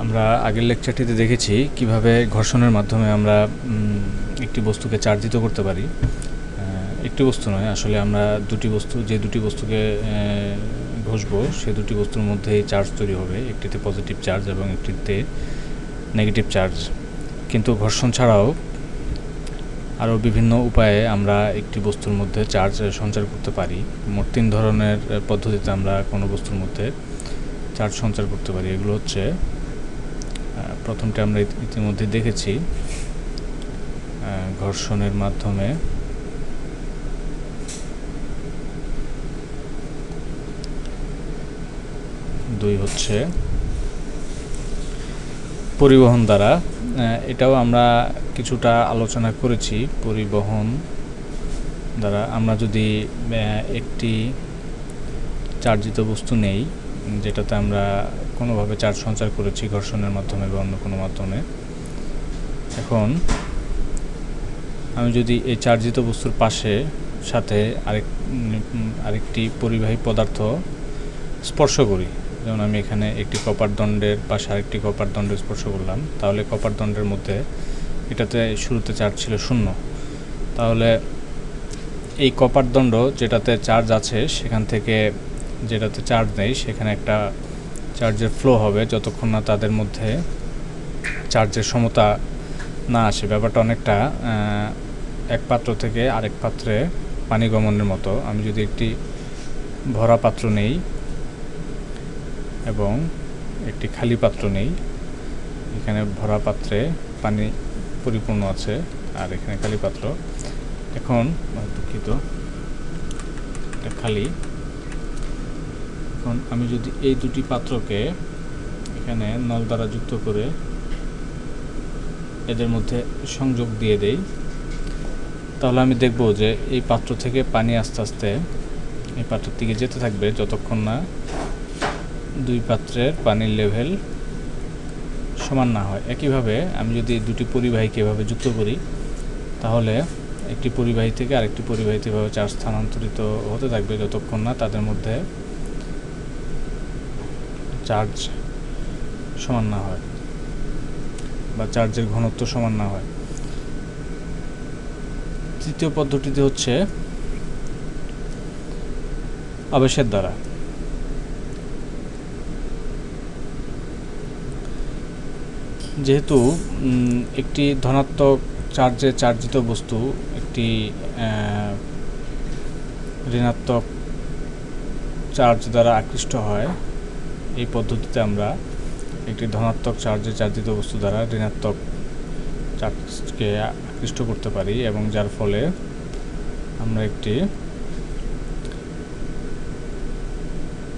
আমরা আগের লেকচারটিতে দেখেছি কিভাবে ঘর্ষণের মাধ্যমে আমরা একটি বস্তুকে চার্জিত করতে পারি। একটি বস্তু নয়, আসলে আমরা যে দুটি বস্তুকে ঘষবো সে দুটি বস্তুর মধ্যেই চার্জ তৈরি হবে, একটিতে পজিটিভ চার্জ এবং একটিতে নেগেটিভ চার্জ। কিন্তু ঘর্ষণ ছাড়াও আরও বিভিন্ন উপায়ে আমরা একটি বস্তুর মধ্যে চার্জ সঞ্চার করতে পারি। মোট 3 ধরনের পদ্ধতিতে আমরা কোনো বস্তুর মধ্যে চার্জ সঞ্চার করতে পারি। এগুলো হচ্ছে, প্রথমটা আমরা ইতিমধ্যে দেখেছি, ঘর্ষণের মাধ্যমে। দুই হচ্ছে পরিবহন দ্বারা। এটাও আমরা কিছুটা আলোচনা করেছি। পরিবহন দ্বারা আমরা যদি একটি চার্জিত বস্তু নেই যেটাতে আমরা কোনোভাবে চার্জ সঞ্চার করেছি ঘর্ষণের মাধ্যমে বা অন্য কোনো মাধ্যমে, এখন আমি যদি এই চার্জিত বস্তুর সাথে আরেকটি পরিবাহী পদার্থ স্পর্শ করি, যেমন আমি এখানে একটি কপার দণ্ডের পাশে আরেকটি কপার দণ্ড স্পর্শ করলাম, তাহলে কপার দণ্ডের মধ্যে এটাতে শুরুতে চার্জ ছিল 0, তাহলে এই কপার দণ্ড যেটাতে চার্জ আছে সেখান থেকে যেটাতে চার্জ নেই সেখানে একটা চার্জের ফ্লো হবে যতক্ষণ না তাদের মধ্যে চার্জের সমতা না আসে। ব্যাপারটা অনেকটা এক পাত্র থেকে আরেক পাত্রে পানি গমনের মতো। আমি যদি একটি ভরা পাত্র নেই এবং একটি খালি পাত্র নেই, এখানে ভরা পাত্রে পানি পরিপূর্ণ আছে আর এখানে খালি পাত্র, এখন দুঃখিত এটা খালি। এখন আমি যদি এই দুটি পাত্রকে এখানে নল দ্বারা যুক্ত করে এদের মধ্যে সংযোগ দিয়ে দেই, তাহলে আমি দেখব যে এই পাত্র থেকে পানি আস্তে আস্তে এই পাত্রের দিকে যেতে থাকবে যতক্ষণ না দুই পাত্রের পানির লেভেল সমান না হয়। একইভাবে আমি যদি দুটি পরিবাহীকে এভাবে যুক্ত করি, তাহলে একটি পরিবাহী থেকে আরেকটি পরিবাহীতে এভাবে চার্জ স্থানান্তরিত হতে থাকবে যতক্ষণ না তাদের মধ্যে চার্জ সমান না হয় বা চার্জের ঘনত্ব সমান না হয়। তৃতীয় পদ্ধতিটি হচ্ছে আবেশের দ্বারা। যেহেতু একটি ধনাত্মক চার্জে চার্জিত বস্তু একটি ঋণাত্মক চার্জ দ্বারা আকৃষ্ট হয়, এই পদ্ধতিতে আমরা একটি ধনাত্মক চার্জে চার্জিত বস্তু দ্বারা ঋণাত্মক চার্জকে আকৃষ্ট করতে পারি এবং যার ফলে আমরা একটি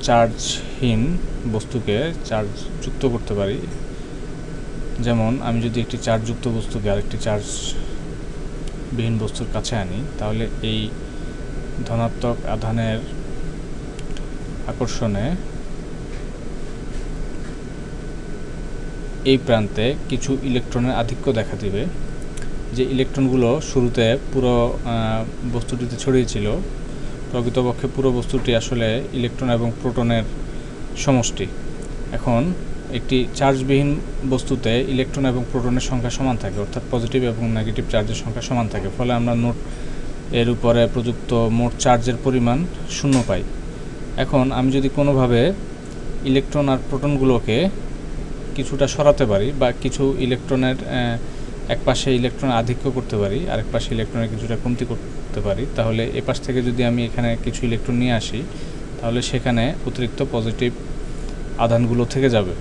চার্জহীন বস্তুকে চার্জ যুক্ত করতে পারি। যেমন আমি যদি একটি চার্জযুক্ত বস্তুকে আরেকটি চার্জবিহীন বস্তুর কাছে আনি, তাহলে এই ধনাত্মক আধানের আকর্ষণে এই প্রান্তে কিছু ইলেকট্রনের আধিক্য দেখা দিবে। যে ইলেকট্রনগুলো শুরুতে পুরো বস্তুটিতে ছড়িয়েছিল, প্রকৃতপক্ষে পুরো বস্তুটি আসলে ইলেকট্রন এবং প্রোটনের সমষ্টি। এখন একটি চার্জবিহীন বস্তুতে ইলেকট্রন এবং প্রোটনের সংখ্যা সমান থাকে, অর্থাৎ পজিটিভ এবং নেগেটিভ চার্জের সংখ্যা সমান থাকে, ফলে আমরা এর উপরে প্রযুক্ত মোট চার্জের পরিমাণ 0 পাই। এখন আমি যদি কোনোভাবে ইলেকট্রন আর প্রোটনগুলোকে কিছুটা সরাতে পারি বা কিছু ইলেকট্রনের এক পাশে ইলেকট্রন আধিক্য করতে পারি, আরেক পাশে ইলেকট্রনের কিছুটা কমতি করতে পারি, তাহলে এ পাশ থেকে যদি আমি এখানে কিছু ইলেকট্রন নিয়ে আসি, তাহলে সেখানে অতিরিক্ত পজিটিভ আধানগুলো থেকে যাবে।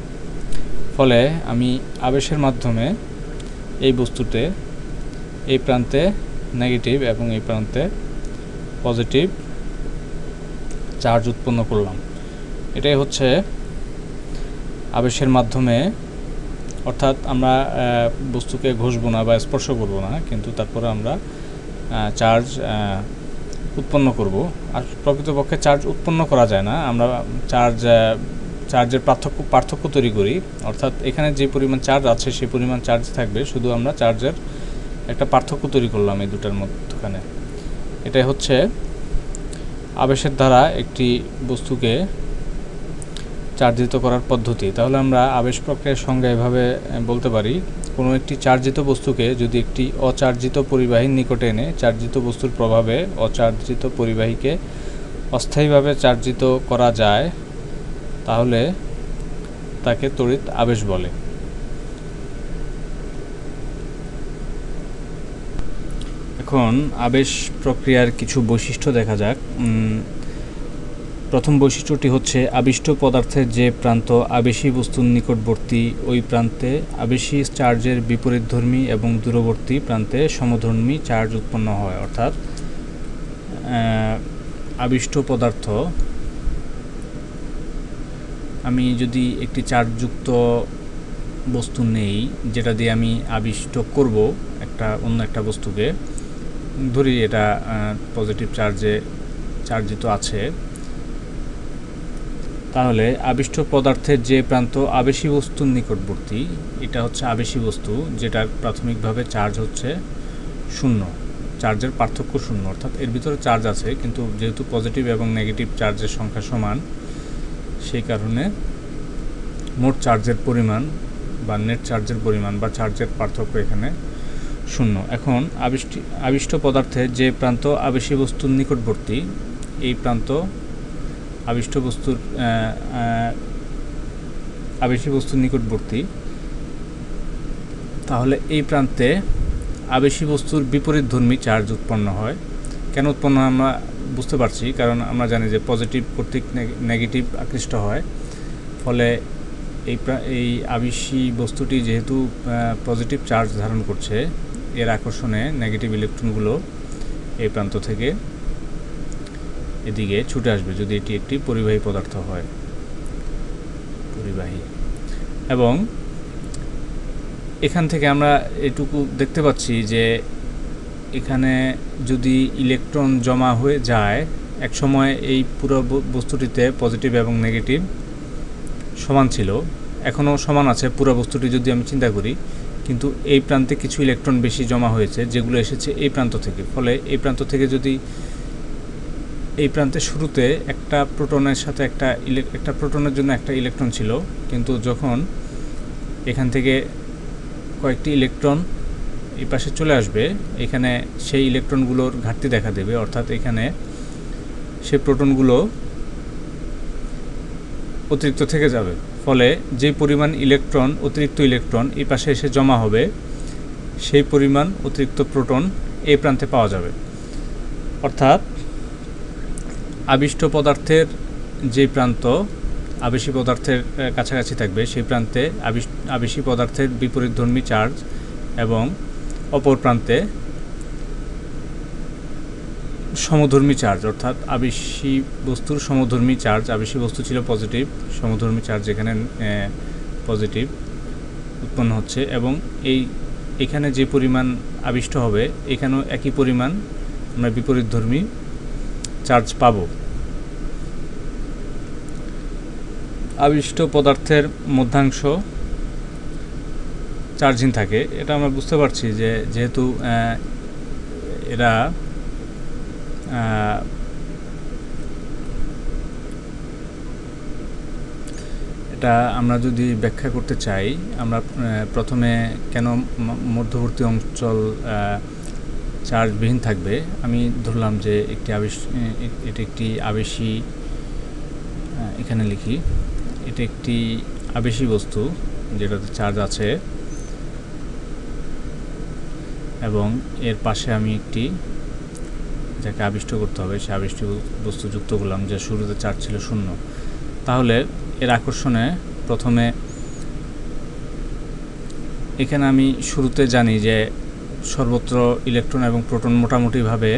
ফলে আমি আবেশের মাধ্যমে এই বস্তুতে এই প্রান্তে নেগেটিভ এবং এই প্রান্তে পজিটিভ চার্জ উৎপন্ন করলাম। এটাই হচ্ছে আবেশের মাধ্যমে, অর্থাৎ আমরা বস্তুকে ঘষবো না বা স্পর্শ করব না, কিন্তু তারপরে আমরা চার্জ উৎপন্ন করব। আর প্রকৃতপক্ষে চার্জ উৎপন্ন করা যায় না, আমরা চার্জের পার্থক্য তৈরি করি, অর্থাৎ এখানে যে পরিমাণ চার্জ আছে সেই পরিমাণ চার্জ থাকবে, শুধু আমরা চার্জের একটা পার্থক্য তৈরি করলাম এই দুটার মধ্যখানে। এটাই হচ্ছে আবেশের দ্বারা একটি বস্তুকে চার্জিত করার পদ্ধতি। তাহলে আমরা আবেশ প্রক্রিয়ার সংজ্ঞা এভাবে বলতে পারি, কোনো একটি চার্জিত বস্তুকে যদি একটি অচার্জিত পরিবাহীর নিকটে এনে চার্জিত বস্তুর প্রভাবে অচার্জিত পরিবাহীকে অস্থায়ীভাবে চার্জিত করা যায় তাহলে তাকে তড়িৎ আবেশ বলে। এখন আবেশ প্রক্রিয়ার কিছু বৈশিষ্ট্য দেখা যাক। প্রথম বৈশিষ্ট্যটি হচ্ছে আবিষ্ট পদার্থের যে প্রান্ত আবেশী বস্তুর নিকটবর্তী ওই প্রান্তে আবেশী চার্জের বিপরীতধর্মী এবং দূরবর্তী প্রান্তে সমধর্মী চার্জ উৎপন্ন হয়। অর্থাৎ আবিষ্ট পদার্থ, আমি যদি একটি চার্জযুক্ত বস্তু নেই যেটা দিয়ে আমি আবিষ্ট করব অন্য একটা বস্তুকে, ধরি এটা পজিটিভ চার্জে চার্জিত আছে, তাহলে আবিষ্ট পদার্থের যে প্রান্ত আবেশী বস্তুর নিকটবর্তী, এটা হচ্ছে আবেশী বস্তু যেটার প্রাথমিকভাবে চার্জ হচ্ছে 0, চার্জের পার্থক্য 0, অর্থাৎ এর ভিতরে চার্জ আছে কিন্তু যেহেতু পজিটিভ এবং নেগেটিভ চার্জের সংখ্যা সমান সেই কারণে মোট চার্জের পরিমাণ বা নেট চার্জের পরিমাণ বা চার্জের পার্থক্য এখানে 0। এখন আবিষ্ট পদার্থের যে প্রান্ত আবেশী বস্তুর নিকটবর্তী, এই প্রান্ত আবেশী বস্তুর নিকটবর্তী, তাহলে এই প্রান্তে আবেশী বস্তুর বিপরীতধর্মী চার্জ উৎপন্ন হয়। কেন উৎপন্ন হয় আমরা বুঝতে পারছি, কারণ আমরা জানি যে পজিটিভ কর্তৃক নেগেটিভ আকৃষ্ট হয়, ফলে এই আবেশী বস্তুটি যেহেতু পজিটিভ চার্জ ধারণ করছে, এর আকর্ষণে নেগেটিভ ইলেকট্রনগুলো এই প্রান্ত থেকে এদিকে ছুটে আসবে যদি এটি একটি পরিবাহী পদার্থ হয়, পরিবাহী। এবং এখান থেকে আমরা এটুকু দেখতে পাচ্ছি যে এখানে যদি ইলেকট্রন জমা হয়ে যায়, এক সময় এই পুরো বস্তুটিতে পজিটিভ এবং নেগেটিভ সমান ছিল, এখনও সমান আছে পুরো বস্তুটি যদি আমি চিন্তা করি, কিন্তু এই প্রান্তে কিছু ইলেকট্রন বেশি জমা হয়েছে যেগুলো এসেছে এই প্রান্ত থেকে। ফলে এই প্রান্ত থেকে যদি এই প্রান্তে শুরুতে একটা প্রোটনের সাথে একটা প্রোটনের জন্য একটা ইলেকট্রন ছিল, কিন্তু যখন এখান থেকে কয়েকটি ইলেকট্রন এই পাশে চলে আসবে, এখানে সেই ইলেকট্রনগুলোর ঘাটতি দেখা দেবে, অর্থাৎ এখানে সেই প্রোটনগুলো অতিরিক্ত থেকে যাবে। ফলে যে পরিমাণ অতিরিক্ত ইলেকট্রন এই পাশে এসে জমা হবে, সেই পরিমাণ অতিরিক্ত প্রোটন এই প্রান্তে পাওয়া যাবে। অর্থাৎ আবিষ্ট পদার্থের যে প্রান্ত আবেশী পদার্থের কাছাকাছি থাকবে, সেই প্রান্তে আবেশী পদার্থের বিপরীতধর্মী চার্জ এবং অপর প্রান্তে সমধর্মী চার্জ, অর্থাৎ আবেশী বস্তুর সমধর্মী চার্জ। আবেশী বস্তু ছিল পজিটিভ, সমধর্মী চার্জ এখানে পজিটিভ উৎপন্ন হচ্ছে, এবং এখানে যে পরিমাণ আবিষ্ট হবে এখানেও একই পরিমাণ আমরা বিপরীতধর্মী চার্জ পাব। আবিষ্ট পদার্থের মধ্যাংশ চার্জহীন থাকে, এটা আমরা বুঝতে পারছি যে যেহেতু এরা এটা আমরা যদি ব্যাখ্যা করতে চাই, আমরা প্রথমে কেন মধ্যবর্তী অঞ্চল চার্জবিহীন থাকবে। আমি ধরলাম যে এটি একটি আবেশী, এখানে লিখি এটি একটি আবেশী বস্তু যেটাতে চার্জ আছে, এবং এর পাশে আমি একটি যাকে আবিষ্ট করতে হবে সে আবিষ্ট বস্তু যুক্ত করলাম, যে শুরুতে চার্জ ছিল 0। তাহলে এর আকর্ষণে প্রথমে এখানে আমি শুরুতে জানি যে সর্বত্র ইলেকট্রন এবং প্রোটন মোটামুটিভাবে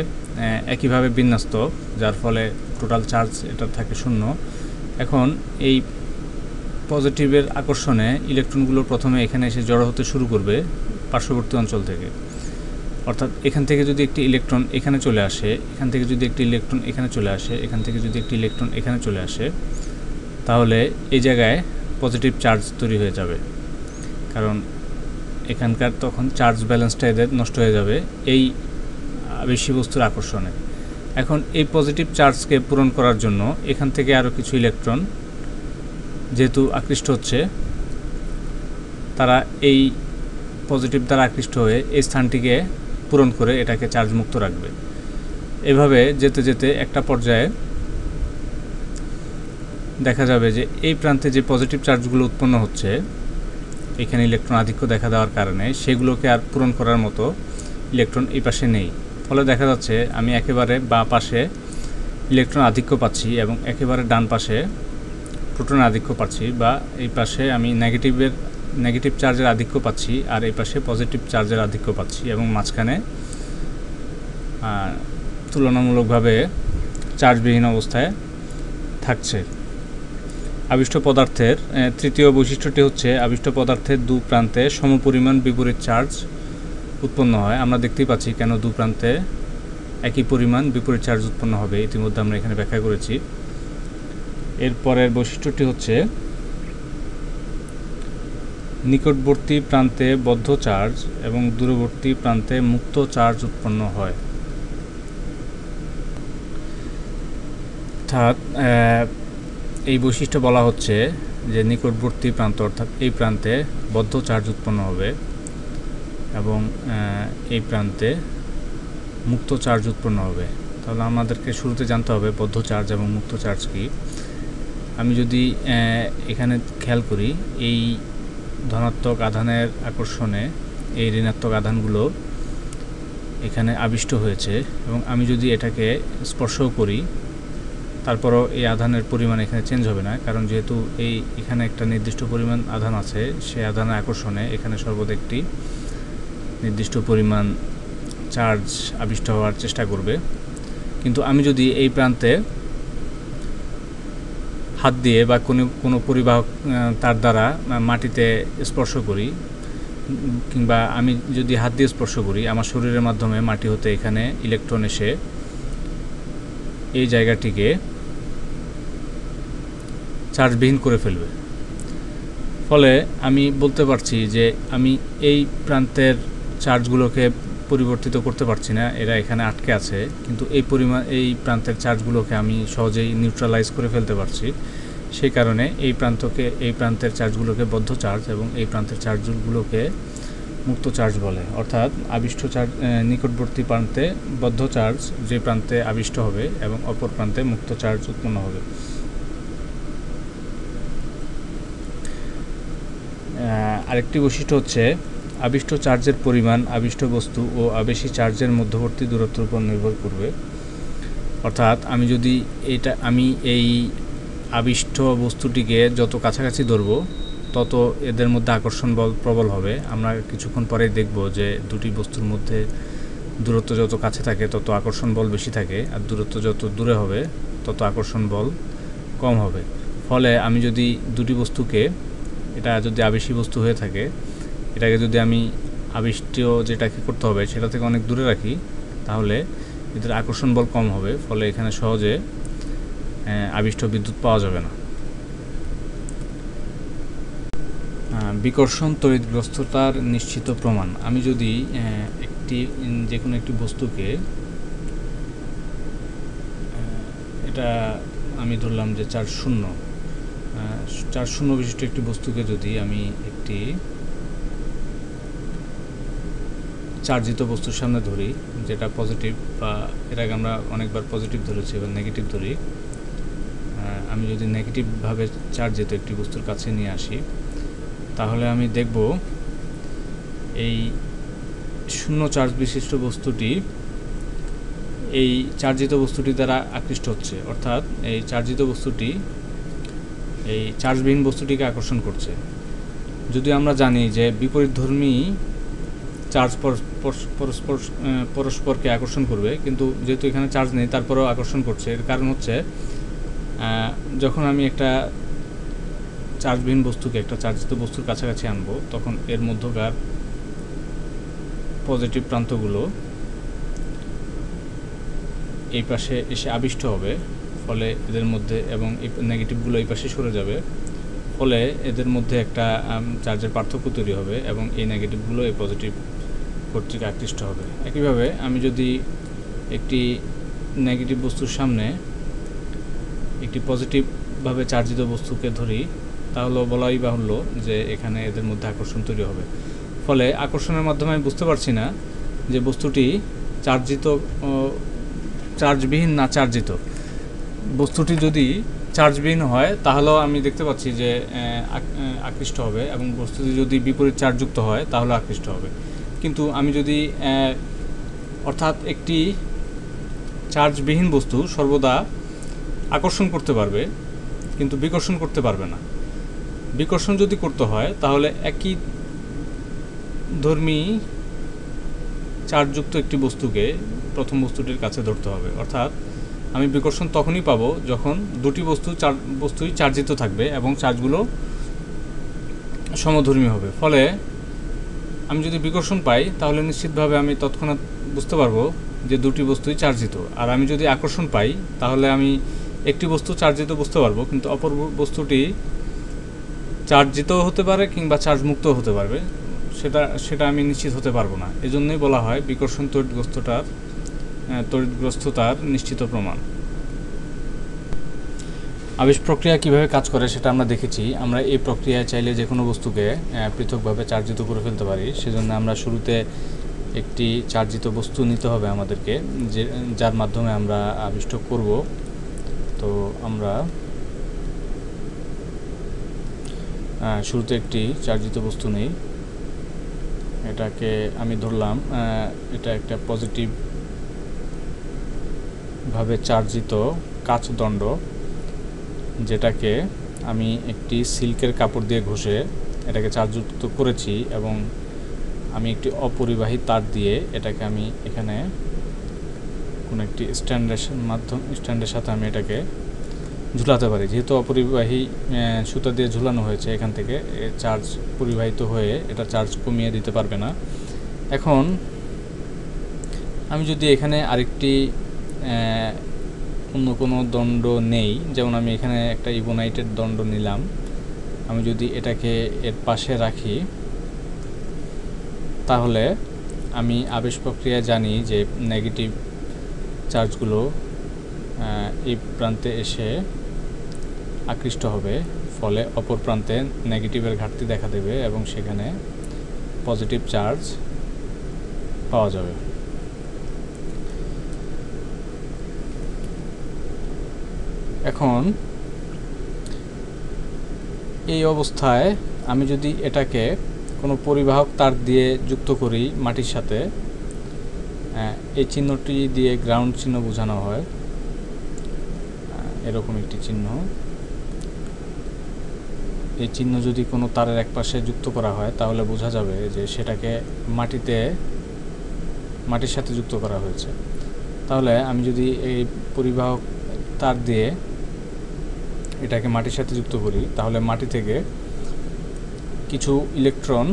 একইভাবে বিন্যস্ত, যার ফলে টোটাল চার্জ এটা থাকে 0। এখন এই পজিটিভের আকর্ষণে ইলেকট্রনগুলো প্রথমে এখানে এসে জড়ো হতে শুরু করবে পার্শ্ববর্তী অঞ্চল থেকে, অর্থাৎ এখান থেকে যদি একটি ইলেকট্রন এখানে চলে আসে, এখান থেকে যদি একটি ইলেকট্রন এখানে চলে আসে, এখান থেকে যদি একটি ইলেকট্রন এখানে চলে আসে, তাহলে এই জায়গায় পজিটিভ চার্জ তৈরি হয়ে যাবে, কারণ এখানকার তখন চার্জ ব্যালেন্সটা এদের নষ্ট হয়ে যাবে এই আবেশী বস্তুর আকর্ষণে। এখন এই পজিটিভ চার্জকে পূরণ করার জন্য এখান থেকে আরও কিছু ইলেকট্রন যেহেতু আকৃষ্ট হচ্ছে, তারা এই পজিটিভ দ্বারা আকৃষ্ট হয়ে এই স্থানটিকে পূরণ করে এটাকে চার্জ মুক্ত রাখবে। এভাবে যেতে যেতে একটা পর্যায়ে দেখা যাবে যে এই প্রান্তে যে পজিটিভ চার্জগুলো উৎপন্ন হচ্ছে এখানে ইলেকট্রন আধিক্য দেখা দেওয়ার কারণে সেগুলোকে আর পূরণ করার মতো ইলেকট্রন এই পাশে নেই। ফলে দেখা যাচ্ছে আমি একেবারে বাঁ পাশে ইলেকট্রন আধিক্য পাচ্ছি এবং একেবারে ডান পাশে প্রোটন আধিক্য পাচ্ছি, বা এই পাশে আমি নেগেটিভ চার্জের আধিক্য পাচ্ছি আর এই পাশে পজিটিভ চার্জের আধিক্য পাচ্ছি, এবং মাঝখানে তুলনামূলকভাবে চার্জবিহীন অবস্থায় থাকছে। আবিষ্ট পদার্থের তৃতীয় বৈশিষ্ট্যটি হচ্ছে আবিষ্ট পদার্থের দু প্রান্তে সমপরিমাণ বিপরীত চার্জ উৎপন্ন হয়। আমরা দেখতেই পাচ্ছি কেন দু প্রান্তে একই পরিমাণ বিপরীত চার্জ উৎপন্ন হবে, ইতিমধ্যে আমরা এখানে ব্যাখ্যা করেছি। এরপরের বৈশিষ্ট্যটি হচ্ছে নিকটবর্তী প্রান্তে বদ্ধ চার্জ এবং দূরবর্তী প্রান্তে মুক্ত চার্জ উৎপন্ন হয়। অর্থাৎ এই বৈশিষ্ট্য বলা হচ্ছে যে নিকটবর্তী প্রান্ত অর্থাৎ এই প্রান্তে বদ্ধ চার্জ উৎপন্ন হবে এবং এই প্রান্তে মুক্ত চার্জ উৎপন্ন হবে। তাহলে আমাদেরকে শুরুতে জানতে হবে বদ্ধ চার্জ এবং মুক্ত চার্জ কি। আমি যদি এখানে খেয়াল করি, এই ধনাত্মক আধানের আকর্ষণে এই ঋণাত্মক আধানগুলো এখানে আবিষ্ট হয়েছে, এবং আমি যদি এটাকে স্পর্শও করি তারপরও এই আধানের পরিমাণ এখানে চেঞ্জ হবে না, কারণ যেহেতু এখানে একটা নির্দিষ্ট পরিমাণ আধান আছে, সেই আধানের আকর্ষণে এখানে সর্বদা একটি নির্দিষ্ট পরিমাণ চার্জ আবিষ্ট হওয়ার চেষ্টা করবে। কিন্তু আমি যদি এই প্রান্তে হাত দিয়ে বা কোনো পরিবাহক তার দ্বারা মাটিতে স্পর্শ করি, কিংবা আমি যদি হাত দিয়ে স্পর্শ করি, আমার শরীরের মাধ্যমে মাটি হতে এখানে ইলেকট্রন এসে এই জায়গাটিকে চার্জবিহীন করে ফেলবে। ফলে আমি বলতে পারছি যে আমি এই প্রান্তের চার্জগুলোকে পরিবর্তিত করতে পারছি না, এরা এখানে আটকে আছে, কিন্তু এই প্রান্তের চার্জগুলোকে আমি সহজেই নিউট্রালাইজ করে ফেলতে পারছি। সেই কারণে এই প্রান্তের চার্জগুলোকে বদ্ধ চার্জ এবং এই প্রান্তের চার্জগুলোকে মুক্ত চার্জ বলে। অর্থাৎ আবিষ্ট চার্জ নিকটবর্তী প্রান্তে বদ্ধ চার্জ যে প্রান্তে আবিষ্ট হবে এবং অপর প্রান্তে মুক্ত চার্জ উৎপন্ন হবে। আরেকটি বৈশিষ্ট্য হচ্ছে আবিষ্ট চার্জের পরিমাণ আবিষ্ট বস্তু ও আবেশী চার্জের মধ্যবর্তী দূরত্বের উপর নির্ভর করবে। অর্থাৎ আমি এই আবিষ্ট বস্তুটিকে যত কাছাকাছি ধরব তত এদের মধ্যে আকর্ষণ বল প্রবল হবে। আমরা কিছুক্ষণ পরেই দেখব যে দুটি বস্তুর মধ্যে দূরত্ব যত কাছে থাকে তত আকর্ষণ বল বেশি থাকে, আর দূরত্ব যত দূরে হবে তত আকর্ষণ বল কম হবে। ফলে আমি যদি দুটি বস্তুকে, এটা যদি আবেশী বস্তু হয়ে থাকে, এটাকে যদি আমি আবিষ্টীয় যেটাকে করতে হবে সেটা থেকে অনেক দূরে রাখি, তাহলে এদের আকর্ষণ বল কম হবে, ফলে এখানে সহজে আবিষ্ট বিদ্যুৎ পাওয়া যাবে না। বিকর্ষণ তড়িৎগ্রস্ততার নিশ্চিত প্রমাণ। আমি যদি যে কোনো একটি বস্তুকে, এটা আমি ধরলাম যে চার্জ শূন্য বিশিষ্ট একটি বস্তুকে যদি আমি একটি চার্জিত বস্তুর সামনে ধরি, যেটা পজিটিভ, বা এর আগে আমরা অনেকবার পজিটিভ ধরেছি বা নেগেটিভ ধরি, আমি যদি নেগেটিভভাবে চার্জিত একটি বস্তুর কাছে নিয়ে আসি, তাহলে আমি দেখব এই শূন্য চার্জ বিশিষ্ট বস্তুটি এই চার্জিত বস্তুটি দ্বারা আকৃষ্ট হচ্ছে। অর্থাৎ এই চার্জিত বস্তুটি এই চার্জবিহীন বস্তুটিকে আকর্ষণ করছে। যদি আমরা জানি যে বিপরীতধর্মী চার্জ পরস্পরকে আকর্ষণ করবে, কিন্তু যেহেতু এখানে চার্জ নেই তারপরেও আকর্ষণ করছে, এর কারণ হচ্ছে যখন আমি একটা চার্জবিহীন বস্তুকে একটা চার্জিত বস্তুর কাছাকাছি আনবো, তখন এর মধ্যকার পজিটিভ প্রান্তগুলো এই পাশে এসে আবিষ্ট হবে, ফলে এদের মধ্যে, এবং এই নেগেটিভগুলো এই পাশে সরে যাবে, ফলে এদের মধ্যে একটা চার্জের পার্থক্য তৈরি হবে এবং এই নেগেটিভগুলো এই পজিটিভ কর্তৃক আকৃষ্ট হবে। একইভাবে আমি যদি একটি নেগেটিভ বস্তুর সামনে একটি পজিটিভভাবে চার্জিত বস্তুকে ধরি, তাহলে বলাই বাহুল্য যে এখানে এদের মধ্যে আকর্ষণ তৈরি হবে। ফলে আকর্ষণের মাধ্যমে আমি বুঝতে পারছি না যে বস্তুটি চার্জবিহীন না চার্জিত। বস্তুটি যদি চার্জবিহীন হয় তাহলেও আমি দেখতে পাচ্ছি যে আকৃষ্ট হবে, এবং বস্তুটি যদি বিপরীত চার্জযুক্ত হয় তাহলে আকৃষ্ট হবে। কিন্তু আমি যদি অর্থাৎ একটি চার্জবিহীন বস্তু সর্বদা আকর্ষণ করতে পারবে কিন্তু বিকর্ষণ করতে পারবে না। বিকর্ষণ যদি করতে হয় তাহলে একই ধর্মী চার্জযুক্ত একটি বস্তুকে প্রথম বস্তুটির কাছে ধরতে হবে। অর্থাৎ আমি বিকর্ষণ তখনই পাবো যখন দুটি বস্তুই চার্জিত থাকবে এবং চার্জগুলো সমধর্মী হবে। ফলে আমি যদি বিকর্ষণ পাই তাহলে নিশ্চিতভাবে আমি তৎক্ষণাৎ বুঝতে পারবো যে দুটি বস্তুই চার্জিত। আর আমি যদি আকর্ষণ পাই তাহলে আমি একটি বস্তু চার্জিত বুঝতে পারবো, কিন্তু অপর বস্তুটি চার্জিত হতে পারে কিংবা চার্জ মুক্ত হতে পারবে, সেটা আমি নিশ্চিত হতে পারবো না। এজন্যই বলা হয় বিকর্ষণ তড়িৎগ্রস্ততার নিশ্চিত প্রমাণ। আবেশ প্রক্রিয়া কিভাবে কাজ করে সেটা আমরা দেখেছি। আমরা এই প্রক্রিয়ায় চাইলে যে কোনো বস্তুকে পৃথকভাবে চার্জিত করে ফেলতে পারি। সেজন্য আমরা শুরুতে একটি চার্জিত বস্তু নিতে হবে আমাদেরকে, যার মাধ্যমে আমরা আবিষ্ট করব। তো আমরা শুরুতে একটি চার্জিত বস্তু নেই। এটাকে আমি ধরলাম এটা একটা পজিটিভ ভাবে চার্জিত কাচদণ্ড, যেটাকে আমি একটি সিল্কের কাপড় দিয়ে ঘষে এটাকে চার্জযুক্ত করেছি, এবং আমি একটি অপরিবাহী তার দিয়ে এটাকে আমি এখানে কোনো একটি স্ট্যান্ডের সাথে আমি এটাকে ঝুলাতে পারি। যেহেতু অপরিবাহী সুতা দিয়ে ঝুলানো হয়েছে, এখান থেকে চার্জ পরিবাহিত হয়ে এটা চার্জ কমিয়ে দিতে পারবে না। এখন আমি যদি এখানে আরেকটি অন্য কোনো দণ্ড নেই, যেমন আমি এখানে একটা ইবোনাইটের দণ্ড নিলাম, আমি যদি এটাকে এর পাশে রাখি তাহলে আমি আবেশ প্রক্রিয়া জানি যে নেগেটিভ চার্জগুলো এই প্রান্তে এসে আকৃষ্ট হবে, ফলে অপর প্রান্তে নেগেটিভের ঘাটতি দেখা দেবে এবং সেখানে পজিটিভ চার্জ পাওয়া যাবে। এখন এই অবস্থায় আমি যদি এটাকে কোনো পরিবাহক তার দিয়ে যুক্ত করি মাটির সাথে, এই চিহ্নটি দিয়ে গ্রাউন্ড চিহ্ন বোঝানো হয়, এরকম একটি চিহ্ন। এই চিহ্ন যদি কোনো তারের এক পাশে যুক্ত করা হয় তাহলে বোঝা যাবে যে সেটাকে মাটির সাথে যুক্ত করা হয়েছে। তাহলে আমি যদি এই পরিবাহক তার দিয়ে এটাকে মাটির সাথে যুক্ত করি তাহলে মাটি থেকে কিছু ইলেকট্রন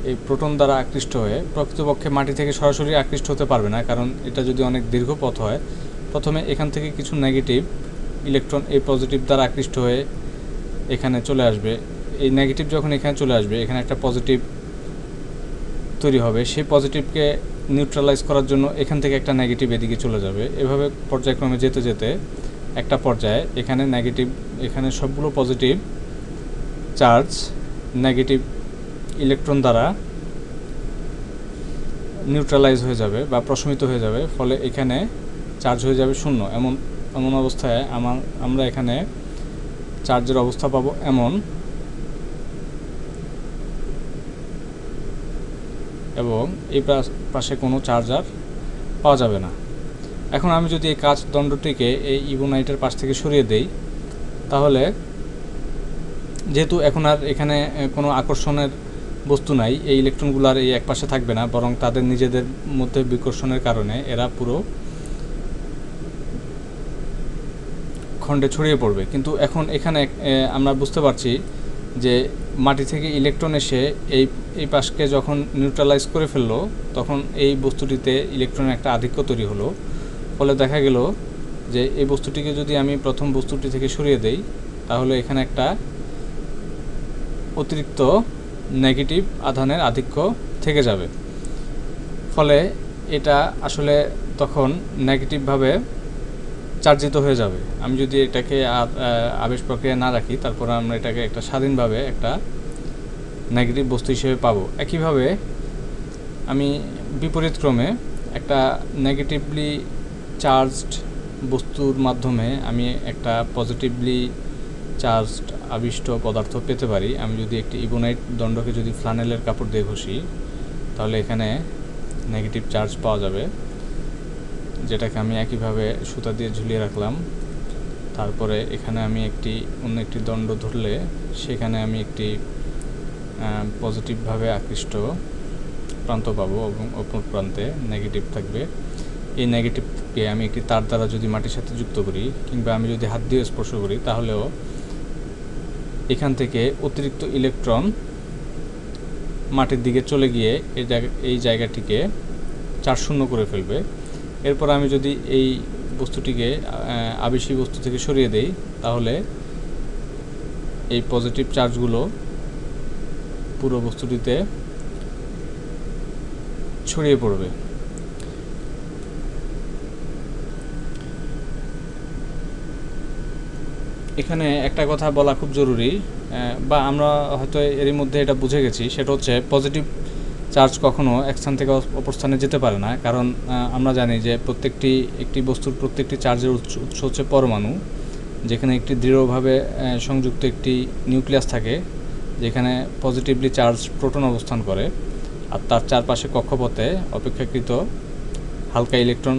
এই প্রোটন দ্বারা আকৃষ্ট হয়ে, প্রকৃতপক্ষে মাটি থেকে সরাসরি আকৃষ্ট হতে পারবে না, কারণ এটা যদি অনেক দীর্ঘ পথ হয়, প্রথমে এখান থেকে কিছু নেগেটিভ ইলেকট্রন এই পজিটিভ দ্বারা আকৃষ্ট হয়ে এখানে চলে আসবে। এই নেগেটিভ যখন এখানে চলে আসবে, এখানে একটা পজিটিভ তৈরি হবে। সেই পজিটিভকে নিউট্রালাইজ করার জন্য এখান থেকে একটা নেগেটিভ এদিকে চলে যাবে। এভাবে পর্যায়ক্রমে যেতে যেতে একটা পর্যায়ে এখানে সবগুলো পজিটিভ চার্জ নেগেটিভ ইলেকট্রন দ্বারা নিউট্রালাইজ হয়ে যাবে বা প্রশমিত হয়ে যাবে, ফলে এখানে চার্জ হয়ে যাবে শূন্য। এমন অবস্থায় আমরা এখানে চার্জের অবস্থা পাবো এমন, এবং এই পাশে কোনো চার্জার পাওয়া যাবে না। এখন আমি যদি এই কাচ দণ্ডটিকে এই ইবোনাইটের পাশ থেকে সরিয়ে দেই, তাহলে যেহেতু এখন আর এখানে কোনো আকর্ষণের বস্তু নাই, এই ইলেকট্রনগুলো আর এই এক পাশে থাকবে না, বরং তাদের নিজেদের মধ্যে বিকর্ষণের কারণে এরা পুরো খণ্ডে ছড়িয়ে পড়বে। কিন্তু এখন এখানে আমরা বুঝতে পারছি যে মাটি থেকে ইলেকট্রন এসে এই পাশকে যখন নিউট্রালাইজ করে ফেললো, তখন এই বস্তুটিতে ইলেকট্রনের একটা আধিক্য তৈরি হলো। ফলে দেখা গেল যে এই বস্তুটিকে যদি আমি প্রথম বস্তুটি থেকে সরিয়ে দেই, তাহলে এখানে একটা অতিরিক্ত নেগেটিভ আধানের আধিক্য থেকে যাবে। ফলে এটা আসলে তখন নেগেটিভভাবে চার্জিত হয়ে যাবে। আমি যদি এটাকে আর আবেশ প্রক্রিয়া না রাখি, তারপর আমরা এটাকে একটা স্বাধীনভাবে একটা নেগেটিভ বস্তু হিসেবে পাবো। একইভাবে আমি বিপরীত ক্রমে একটা নেগেটিভলি চার্জড বস্তুর মাধ্যমে আমি একটা পজিটিভলি চার্জড আবিষ্ট পদার্থ পেতে পারি। আমি যদি একটি ইবোনাইট দণ্ডকে যদি ফ্লানেলের কাপড় দিয়ে ঘষি, তাহলে এখানে নেগেটিভ চার্জ পাওয়া যাবে, যেটাকে আমি একইভাবে সুতা দিয়ে ঝুলিয়ে রাখলাম। তারপরে এখানে আমি অন্য একটি দণ্ড ধরলে সেখানে আমি একটি পজিটিভভাবে আকৃষ্ট প্রান্ত পাবো এবং অপর প্রান্তে নেগেটিভ থাকবে। এই নেগেটিভকে আমি একটি তার দ্বারা যদি মাটির সাথে যুক্ত করি, কিংবা আমি যদি হাত দিয়ে স্পর্শ করি, তাহলেও এখান থেকে অতিরিক্ত ইলেকট্রন মাটির দিকে চলে গিয়ে এই জায়গাটিকে চার্জ শূন্য করে ফেলবে। এরপর আমি যদি এই বস্তুটিকে আবেশী বস্তু থেকে সরিয়ে দেই, তাহলে এই পজিটিভ চার্জগুলো পুরো বস্তুটিতে ছড়িয়ে পড়বে। এখানে একটা কথা বলা খুব জরুরি, বা আমরা হয়তো এরই মধ্যে এটা বুঝে গেছি, সেটা হচ্ছে পজিটিভ চার্জ কখনো এক স্থান থেকে অপর স্থানে যেতে পারে না। কারণ আমরা জানি যে একটি বস্তুর প্রত্যেকটি চার্জের উৎস হচ্ছে পরমাণু, যেখানে একটি দৃঢ়ভাবে সংযুক্ত একটি নিউক্লিয়াস থাকে, যেখানে পজিটিভলি চার্জ প্রোটন অবস্থান করে, আর তার চারপাশে কক্ষপথে অপেক্ষাকৃত হালকা ইলেকট্রন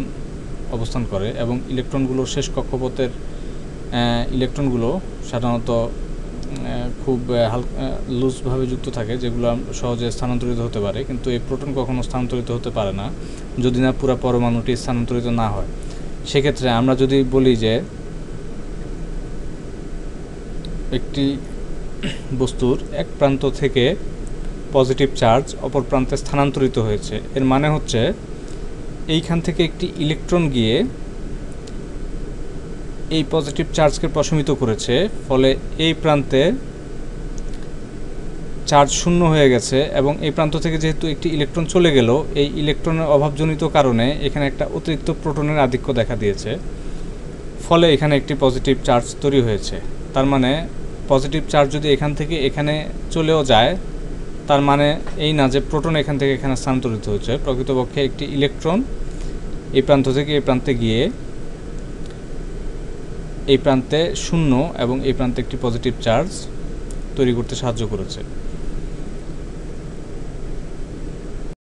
অবস্থান করে, এবং ইলেকট্রনগুলোর শেষ কক্ষপথের ইলেকট্রনগুলো সাধারণত খুব লুজভাবে যুক্ত থাকে, যেগুলো সহজে স্থানান্তরিত হতে পারে। কিন্তু এই প্রোটন কখনো স্থানান্তরিত হতে পারে না যদি না পুরো পরমাণুটি স্থানান্তরিত না হয়। সেক্ষেত্রে আমরা যদি বলি যে একটি বস্তুর এক প্রান্ত থেকে পজিটিভ চার্জ অপর প্রান্তে স্থানান্তরিত হয়েছে, এর মানে হচ্ছে এইখান থেকে একটি ইলেকট্রন গিয়ে এই পজিটিভ চার্জকে প্রশমিত করেছে, ফলে এই প্রান্তে চার্জ শূন্য হয়ে গেছে, এবং এই প্রান্ত থেকে যেহেতু একটি ইলেকট্রন চলে গেল, এই ইলেকট্রনের অভাবজনিত কারণে এখানে একটা অতিরিক্ত প্রোটনের আধিক্য দেখা দিয়েছে, ফলে এখানে একটি পজিটিভ চার্জ তৈরি হয়েছে। তার মানে পজিটিভ চার্জ যদি এখান থেকে এখানে চলেও যায়, তার মানে এই না যে প্রোটন এখান থেকে এখানে স্থানান্তরিত হচ্ছে। প্রকৃতপক্ষে একটি ইলেকট্রন এই প্রান্ত থেকে এই প্রান্তে গিয়ে এই প্রান্তে শূন্য এবং এই প্রান্তে একটি পজিটিভ চার্জ তৈরি করতে সাহায্য করেছে।